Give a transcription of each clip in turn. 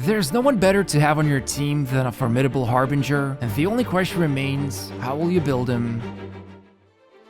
There's no one better to have on your team than a formidable Harbinger, and the only question remains, how will you build him?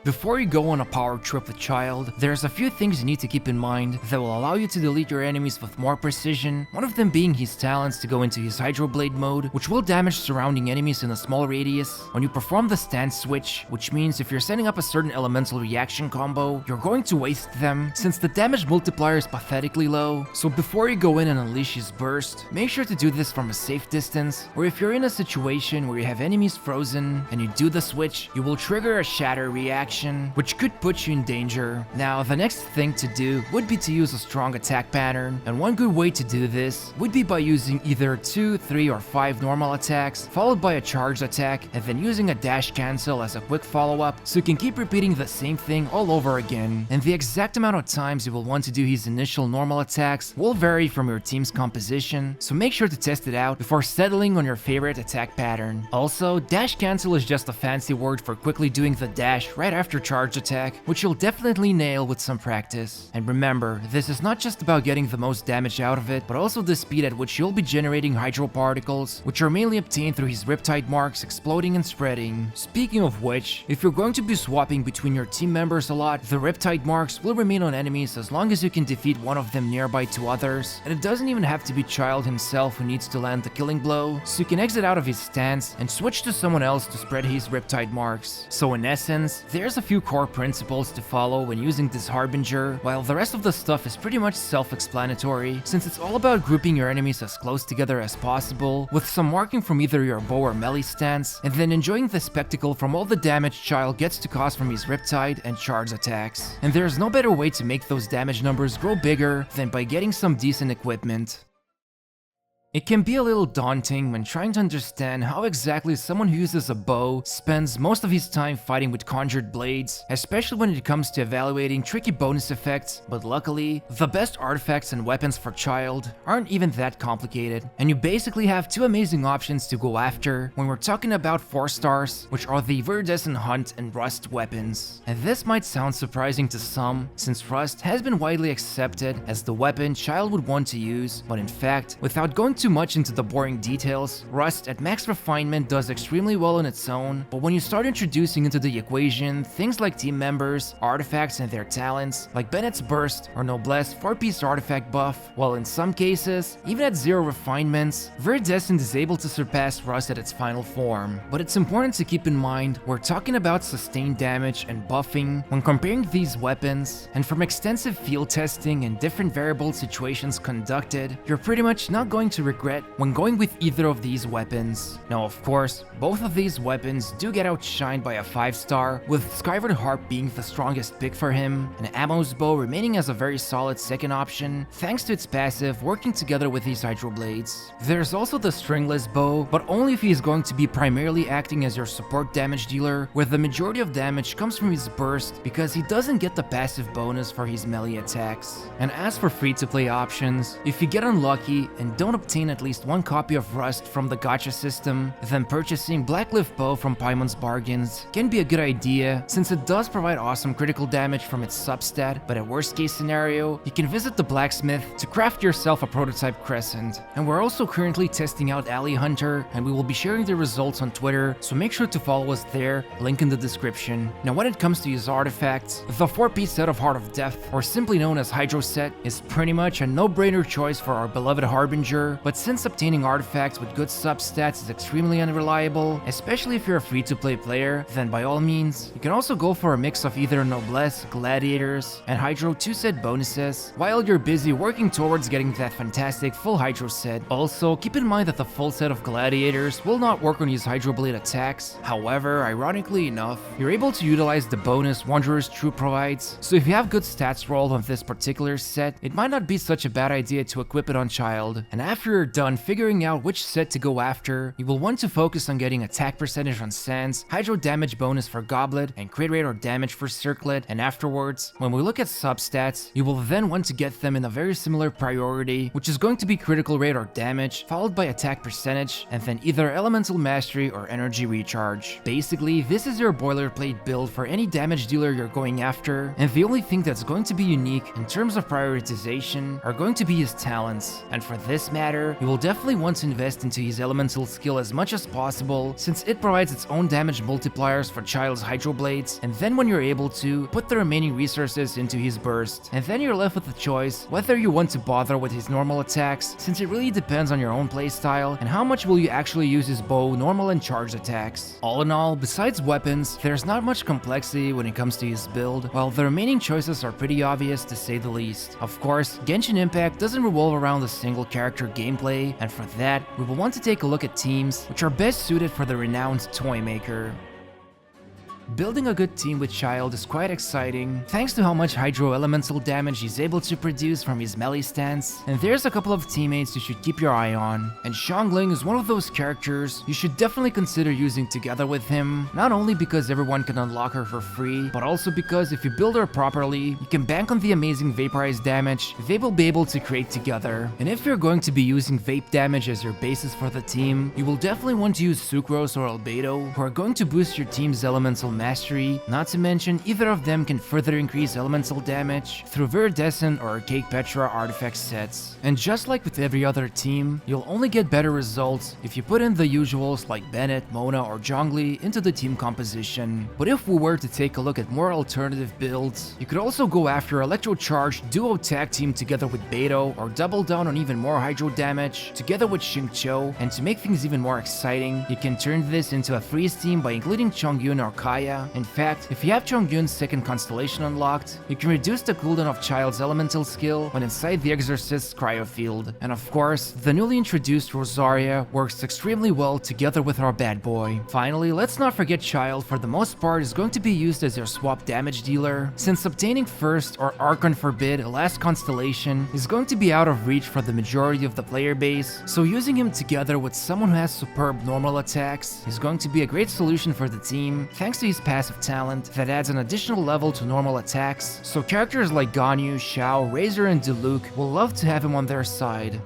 Before you go on a power trip with Childe, there's a few things you need to keep in mind that will allow you to delete your enemies with more precision, one of them being his talents to go into his Hydro Blade mode, which will damage surrounding enemies in a small radius. When you perform the stance switch, which means if you're setting up a certain elemental reaction combo, you're going to waste them, since the damage multiplier is pathetically low. So before you go in and unleash his burst, make sure to do this from a safe distance, or if you're in a situation where you have enemies frozen and you do the switch, you will trigger a shatter reaction, which could put you in danger. Now, the next thing to do would be to use a strong attack pattern, and one good way to do this would be by using either 2, 3, or 5 normal attacks, followed by a charged attack, and then using a dash cancel as a quick follow-up, so you can keep repeating the same thing all over again. And the exact amount of times you will want to do his initial normal attacks will vary from your team's composition, so make sure to test it out before settling on your favorite attack pattern. Also, dash cancel is just a fancy word for quickly doing the dash right after charge attack, which you'll definitely nail with some practice. And remember, this is not just about getting the most damage out of it, but also the speed at which you'll be generating hydro particles, which are mainly obtained through his riptide marks exploding and spreading. Speaking of which, if you're going to be swapping between your team members a lot, the riptide marks will remain on enemies as long as you can defeat one of them nearby to others, and it doesn't even have to be Childe himself who needs to land the killing blow, so you can exit out of his stance and switch to someone else to spread his riptide marks. So in essence, there's a few core principles to follow when using this Harbinger, while the rest of the stuff is pretty much self-explanatory, since it's all about grouping your enemies as close together as possible, with some marking from either your bow or melee stance, and then enjoying the spectacle from all the damage Childe gets to cause from his riptide and charge attacks. And there's no better way to make those damage numbers grow bigger than by getting some decent equipment. It can be a little daunting when trying to understand how exactly someone who uses a bow spends most of his time fighting with conjured blades, especially when it comes to evaluating tricky bonus effects, but luckily, the best artifacts and weapons for Childe aren't even that complicated, and you basically have two amazing options to go after when we're talking about 4 stars, which are the Viridescent Hunt and Rust weapons. And this might sound surprising to some, since Rust has been widely accepted as the weapon Childe would want to use, but in fact, without going too much into the boring details, Rust at max refinement does extremely well on its own, but when you start introducing into the equation things like team members, artifacts and their talents, like Bennett's Burst or Noblesse 4-piece artifact buff, while in some cases, even at 0 refinements, Viridescent is able to surpass Rust at its final form. But it's important to keep in mind, we're talking about sustained damage and buffing when comparing these weapons, and from extensive field testing and different variable situations conducted, you're pretty much not going to regret when going with either of these weapons. Now of course, both of these weapons do get outshined by a 5-star, with Skyward Harp being the strongest pick for him, and Ammo's Bow remaining as a very solid second option, thanks to its passive working together with these Hydro Blades. There's also the Stringless Bow, but only if he is going to be primarily acting as your support damage dealer, where the majority of damage comes from his burst because he doesn't get the passive bonus for his melee attacks. And as for free-to-play options, if you get unlucky and don't obtain at least one copy of Rust from the Gacha system, then purchasing Blacklift Bow from Paimon's Bargains can be a good idea, since it does provide awesome critical damage from its substat, but at worst case scenario, you can visit the blacksmith to craft yourself a prototype Crescent. And we're also currently testing out Alley Hunter, and we will be sharing the results on Twitter, so make sure to follow us there, link in the description. Now when it comes to his artifacts, the 4-piece set of Heart of Death, or simply known as Hydro Set, is pretty much a no-brainer choice for our beloved Harbinger, but since obtaining artifacts with good substats is extremely unreliable, especially if you're a free-to-play player, then by all means, you can also go for a mix of either Noblesse, Gladiators, and Hydro 2-set bonuses, while you're busy working towards getting that fantastic full Hydro set. Also, keep in mind that the full set of Gladiators will not work on his Hydro Blade attacks. However, ironically enough, you're able to utilize the bonus Wanderer's True provides, so if you have good stats rolled on this particular set, it might not be such a bad idea to equip it on Childe. And after you're done figuring out which set to go after, you will want to focus on getting attack percentage on Sands, Hydro damage bonus for Goblet, and crit rate or damage for Circlet, and afterwards, when we look at substats, you will then want to get them in a very similar priority, which is going to be critical rate or damage, followed by attack percentage, and then either Elemental Mastery or Energy Recharge. Basically, this is your boilerplate build for any damage dealer you're going after, and the only thing that's going to be unique in terms of prioritization are going to be his talents, and for this matter, character, you will definitely want to invest into his elemental skill as much as possible, since it provides its own damage multipliers for Childe's Hydro Blades, and then when you're able to, put the remaining resources into his burst. And then you're left with the choice whether you want to bother with his normal attacks, since it really depends on your own playstyle and how much will you actually use his bow, normal and charged attacks. All in all, besides weapons, there's not much complexity when it comes to his build, while the remaining choices are pretty obvious to say the least. Of course, Genshin Impact doesn't revolve around a single character gameplay, and for that, we will want to take a look at teams which are best suited for the renowned toy maker. Building a good team with Childe is quite exciting, thanks to how much hydro elemental damage he's able to produce from his melee stance, and there's a couple of teammates you should keep your eye on. And Xiangling is one of those characters you should definitely consider using together with him, not only because everyone can unlock her for free, but also because if you build her properly, you can bank on the amazing vaporized damage they will be able to create together. And if you're going to be using vape damage as your basis for the team, you will definitely want to use Sucrose or Albedo, who are going to boost your team's elemental mastery, not to mention either of them can further increase elemental damage through Viridescent or Archaic Petra artifact sets. And just like with every other team, you'll only get better results if you put in the usuals like Bennett, Mona, or Zhongli into the team composition. But if we were to take a look at more alternative builds, you could also go after Electro-Charged duo tag team together with Beidou, or double down on even more hydro damage together with Xingqiu, and to make things even more exciting, you can turn this into a freeze team by including Chongyun or Kaya. In fact, if you have Chongyun's second constellation unlocked, you can reduce the cooldown of Childe's elemental skill when inside the Exorcist's cryo field. And of course, the newly introduced Rosaria works extremely well together with our bad boy. Finally, let's not forget Childe for the most part is going to be used as your swap damage dealer, since obtaining First or Archon Forbid, a last constellation, is going to be out of reach for the majority of the player base, so using him together with someone who has superb normal attacks is going to be a great solution for the team, thanks to his passive talent that adds an additional level to normal attacks, so characters like Ganyu, Xiao, Razor, and Diluc will love to have him on their side.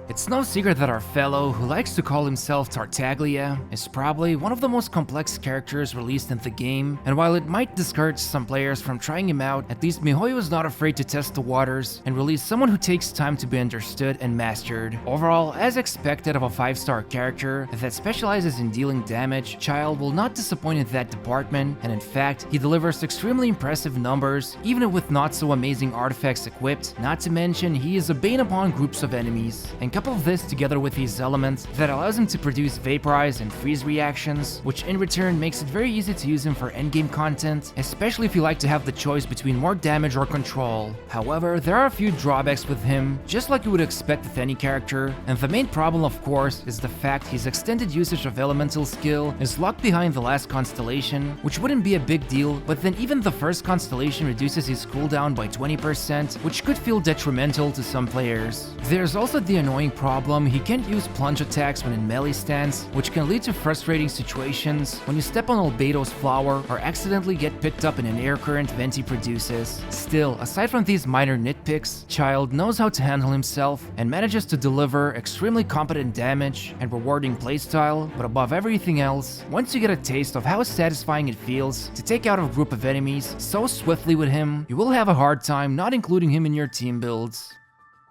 It's no secret that our fellow, who likes to call himself Tartaglia, is probably one of the most complex characters released in the game, and while it might discourage some players from trying him out, at least miHoYo was not afraid to test the waters and release someone who takes time to be understood and mastered. Overall, as expected of a 5-star character that specializes in dealing damage, Childe will not disappoint in that department, and in fact, he delivers extremely impressive numbers, even with not so amazing artifacts equipped, not to mention he is a bane upon groups of enemies. And couple this together with his elements that allows him to produce vaporize and freeze reactions, which in return makes it very easy to use him for endgame content, especially if you like to have the choice between more damage or control. However, there are a few drawbacks with him, just like you would expect with any character, and the main problem of course is the fact his extended usage of elemental skill is locked behind the last constellation, which wouldn't be a big deal, but then even the first constellation reduces his cooldown by 20%, which could feel detrimental to some players. There's also the annoying problem he can't use plunge attacks when in melee stance, which can lead to frustrating situations when you step on Albeido's flower or accidentally get picked up in an air current Venti produces. Still, aside from these minor nitpicks, Childe knows how to handle himself and manages to deliver extremely competent damage and rewarding playstyle, but above everything else, once you get a taste of how satisfying it feels to take out a group of enemies so swiftly with him, you will have a hard time not including him in your team builds.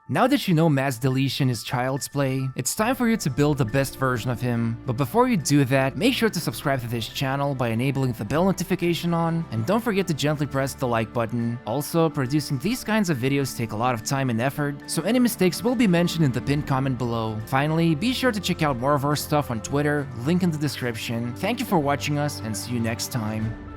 Now that you know mass deletion is Childe's play, it's time for you to build the best version of him. But before you do that, make sure to subscribe to this channel by enabling the bell notification on, and don't forget to gently press the like button. Also, producing these kinds of videos take a lot of time and effort, so any mistakes will be mentioned in the pinned comment below. Finally, be sure to check out more of our stuff on Twitter, link in the description. Thank you for watching us, and see you next time.